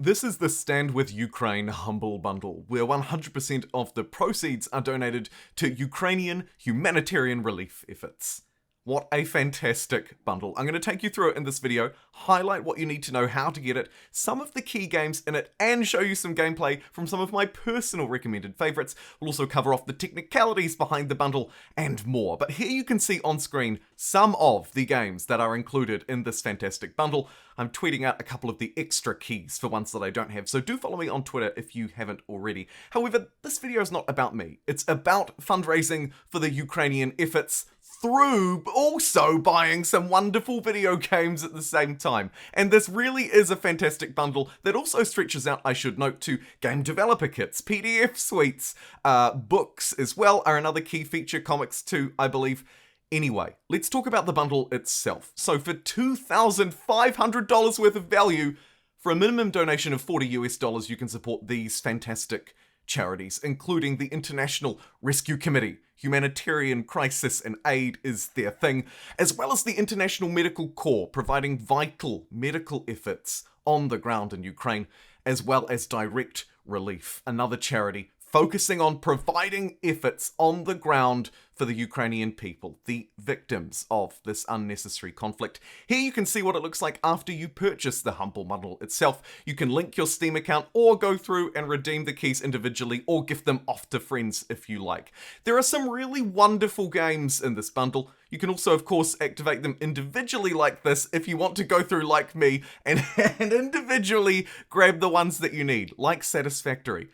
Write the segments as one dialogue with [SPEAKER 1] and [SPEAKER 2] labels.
[SPEAKER 1] This is the Stand With Ukraine Humble Bundle, where 100% of the proceeds are donated to Ukrainian humanitarian relief efforts. What a fantastic bundle. I'm going to take you through it in this video, highlight what you need to know how to get it, some of the key games in it, and show you some gameplay from some of my personal recommended favourites. We'll also cover off the technicalities behind the bundle and more. But here you can see on screen some of the games that are included in this fantastic bundle. I'm tweeting out a couple of the extra keys for ones that I don't have, so do follow me on Twitter if you haven't already. However, this video is not about me. It's about fundraising for the Ukrainian efforts through also buying some wonderful video games at the same time. And this really is a fantastic bundle that also stretches out, I should note, to game developer kits, PDF suites, books as well are another key feature, comics too, I believe. Anyway, let's talk about the bundle itself. So for $2,500 worth of value, for a minimum donation of $40 US, you can support these fantastic charities, including the International Rescue Committee. Humanitarian crisis and aid is their thing, as well as the International Medical Corps, providing vital medical efforts on the ground in Ukraine, as well as direct relief, another charity focusing on providing efforts on the ground for the Ukrainian people, the victims of this unnecessary conflict. Here you can see what it looks like after you purchase the Humble Bundle itself. You can link your Steam account or go through and redeem the keys individually or gift them off to friends if you like. There are some really wonderful games in this bundle. You can also, of course, activate them individually like this if you want to go through like me and individually grab the ones that you need, like Satisfactory.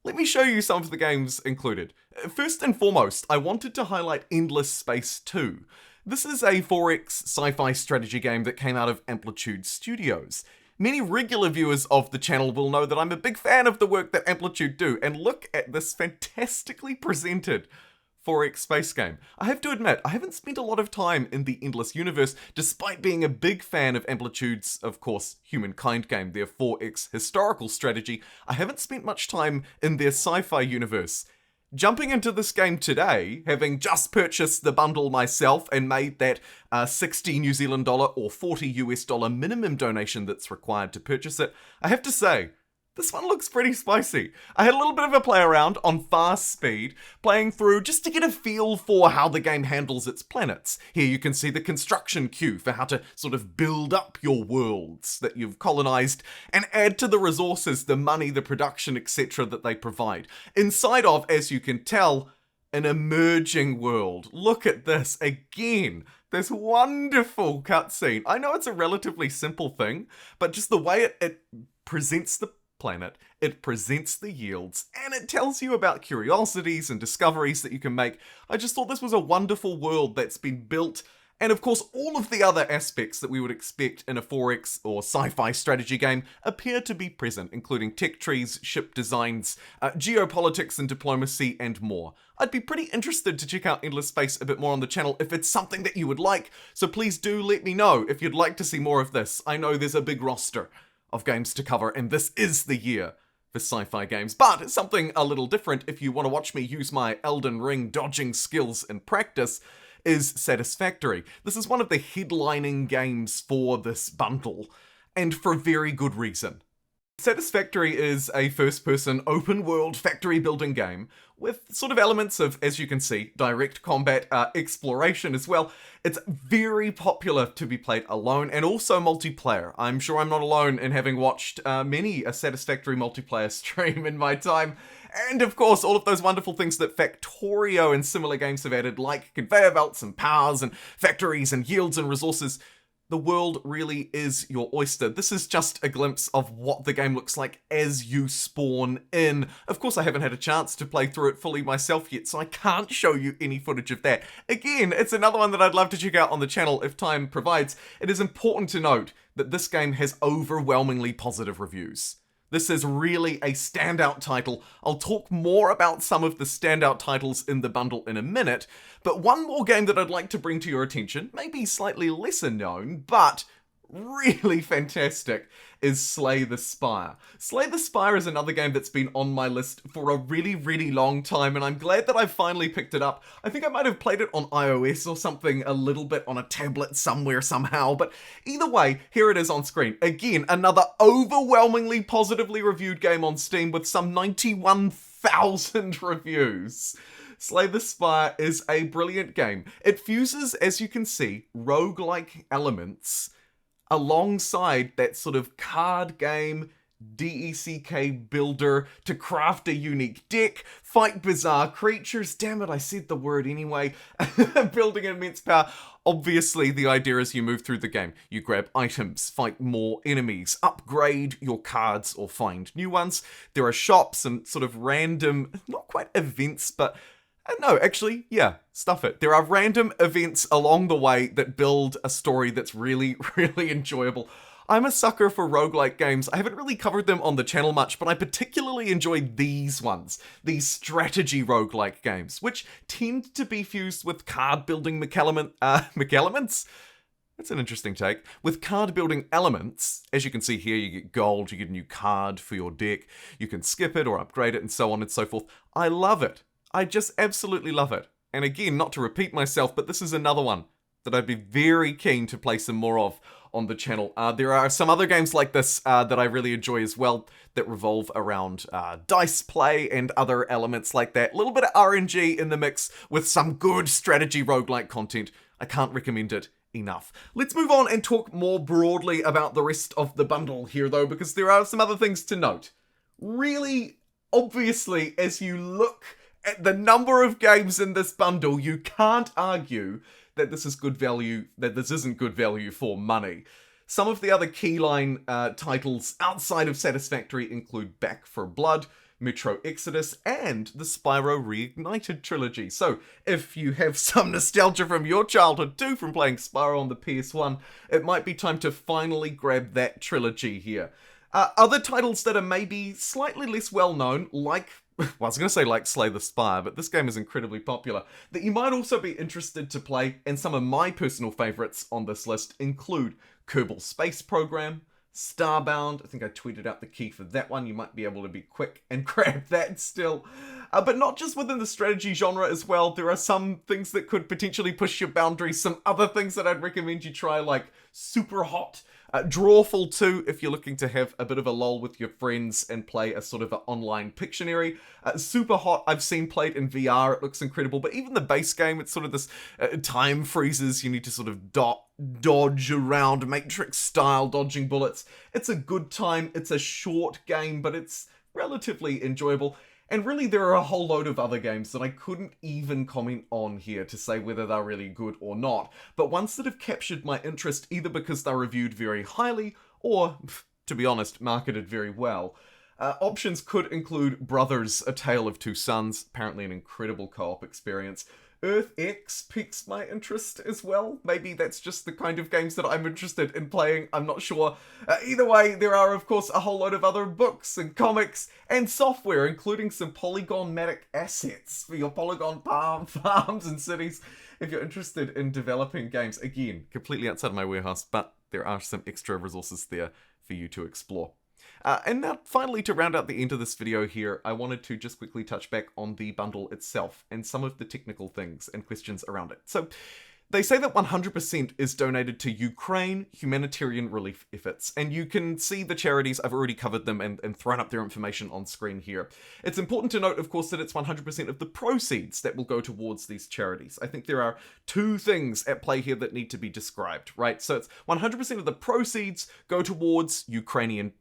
[SPEAKER 1] Let me show you some of the games included. First and foremost, I wanted to highlight Endless Space 2. This is a 4X sci-fi strategy game that came out of Amplitude Studios. Many regular viewers of the channel will know that I'm a big fan of the work that Amplitude do, and look at this fantastically presented 4X space game. I have to admit, I haven't spent a lot of time in the Endless universe, despite being a big fan of Amplitude's, of course, Humankind game, their 4X historical strategy. I haven't spent much time in their sci-fi universe. Jumping into this game today, having just purchased the bundle myself and made that 60 New Zealand dollar or $40 US minimum donation that's required to purchase it, I have to say, this one looks pretty spicy. I had a little bit of a play around on fast speed, playing through just to get a feel for how the game handles its planets. Here you can see the construction queue for how to sort of build up your worlds that you've colonized and add to the resources, the money, the production, etc. that they provide. Inside of, as you can tell, an emerging world. Look at this again. This wonderful cutscene. I know it's a relatively simple thing, but just the way it presents the planet, it presents the yields, and it tells you about curiosities and discoveries that you can make. I just thought this was a wonderful world that's been built, and of course all of the other aspects that we would expect in a 4X or sci-fi strategy game appear to be present, including tech trees, ship designs, geopolitics and diplomacy, and more. I'd be pretty interested to check out Endless Space a bit more on the channel if it's something that you would like, so please do let me know if you'd like to see more of this. I know there's a big roster of games to cover, and this is the year for sci-fi games. But it's something a little different if you want to watch me use my Elden Ring dodging skills in practice, is Satisfactory. This is one of the headlining games for this bundle, and for a very good reason. Satisfactory is a first-person open-world factory-building game with sort of elements of, as you can see, direct combat, exploration as well. It's very popular to be played alone and also multiplayer. I'm sure I'm not alone in having watched many a Satisfactory multiplayer stream in my time. And of course, all of those wonderful things that Factorio and similar games have added, like conveyor belts and powers and factories and yields and resources. The world really is your oyster. This is just a glimpse of what the game looks like as you spawn in. Of course, I haven't had a chance to play through it fully myself yet, so I can't show you any footage of that. Again, it's another one that I'd love to check out on the channel if time provides. It is important to note that this game has overwhelmingly positive reviews. This is really a standout title. I'll talk more about some of the standout titles in the bundle in a minute, but one more game that I'd like to bring to your attention, maybe slightly lesser known, but really fantastic is Slay the Spire. Slay the Spire is another game that's been on my list for a really, really long time, and I'm glad that I finally picked it up. I think I might have played it on iOS or something a little bit on a tablet somewhere somehow, but either way, here it is on screen. Again, another overwhelmingly positively reviewed game on Steam with some 91,000 reviews. Slay the Spire is a brilliant game. It fuses, as you can see, roguelike elements alongside that sort of card game DECK builder to craft a unique deck, fight bizarre creatures, damn it, I said the word anyway, building immense power. Obviously, the idea is you move through the game, you grab items, fight more enemies, upgrade your cards or find new ones. There are shops and sort of random, not quite events, but no, actually, yeah, stuff it. There are random events along the way that build a story that's really, really enjoyable. I'm a sucker for roguelike games. I haven't really covered them on the channel much, but I particularly enjoy these ones. These strategy roguelike games, which tend to be fused with card building McElements? That's an interesting take. With card building elements, as you can see here, you get gold, you get a new card for your deck, you can skip it or upgrade it and so on and so forth. I love it. I just absolutely love it. And again, not to repeat myself, but this is another one that I'd be very keen to play some more of on the channel. There are some other games like this that I really enjoy as well that revolve around dice play and other elements like that. A little bit of RNG in the mix with some good strategy roguelike content. I can't recommend it enough. Let's move on and talk more broadly about the rest of the bundle here though, because there are some other things to note. Really, obviously, as you look at the number of games in this bundle, you can't argue that this is good value, that this isn't good value for money. Some of the other keyline titles outside of Satisfactory include Back 4 Blood, Metro Exodus, and the Spyro Reignited trilogy. So, if you have some nostalgia from your childhood too, from playing Spyro on the PS1, it might be time to finally grab that trilogy here. Other titles that are maybe slightly less well known, like, well, I was going to say like Slay the Spire, but this game is incredibly popular, that you might also be interested to play, and some of my personal favourites on this list include Kerbal Space Program, Starbound. I think I tweeted out the key for that one. You might be able to be quick and grab that still. But not just within the strategy genre as well. There are some things that could potentially push your boundaries. Some other things that I'd recommend you try, like Super Hot, Drawful 2, if you're looking to have a bit of a lull with your friends and play a sort of an online Pictionary. Super Hot, I've seen played in VR, it looks incredible, but even the base game, it's sort of this time freezes, you need to sort of dodge around, Matrix-style dodging bullets. It's a good time, it's a short game, but it's relatively enjoyable. And really, there are a whole load of other games that I couldn't even comment on here to say whether they're really good or not, but ones that have captured my interest either because they're reviewed very highly or, to be honest, marketed very well. Options could include Brothers, A Tale of Two Sons, apparently an incredible co-op experience. Earth X piques my interest as well. Maybe that's just the kind of games that I'm interested in playing, I'm not sure. Either way, there are of course a whole load of other books and comics and software, including some polygonmatic assets for your polygon farms and cities if you're interested in developing games. Again, completely outside of my warehouse, but there are some extra resources there for you to explore. And now, finally, to round out the end of this video here, I wanted to just quickly touch back on the bundle itself and some of the technical things and questions around it. So, they say that 100% is donated to Ukraine humanitarian relief efforts, and you can see the charities, I've already covered them and thrown up their information on screen here. It's important to note, of course, that it's 100% of the proceeds that will go towards these charities. I think there are two things at play here that need to be described, right? So it's 100% of the proceeds go towards Ukrainian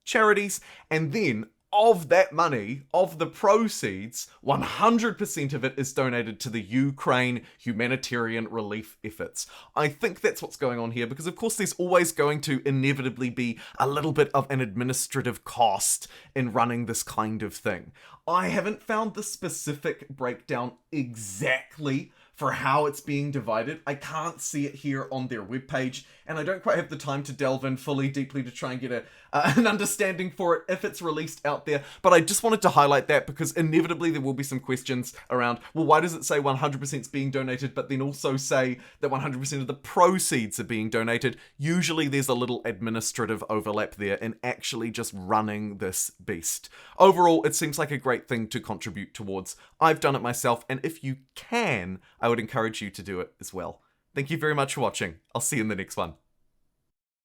[SPEAKER 1] charities, and then of that money, of the proceeds, 100% of it is donated to the Ukraine humanitarian relief efforts. I think that's what's going on here, because of course there's always going to inevitably be a little bit of an administrative cost in running this kind of thing. I haven't found the specific breakdown exactly for how it's being divided. I can't see it here on their webpage, and I don't quite have the time to delve in fully deeply to try and get an understanding for it if it's released out there, but I just wanted to highlight that because inevitably there will be some questions around, well, why does it say 100% is being donated, but then also say that 100% of the proceeds are being donated? Usually there's a little administrative overlap there in actually just running this beast. Overall, it seems like a great thing to contribute towards. I've done it myself, and if you can, I would encourage you to do it as well. Thank you very much for watching. I'll see you in the next one.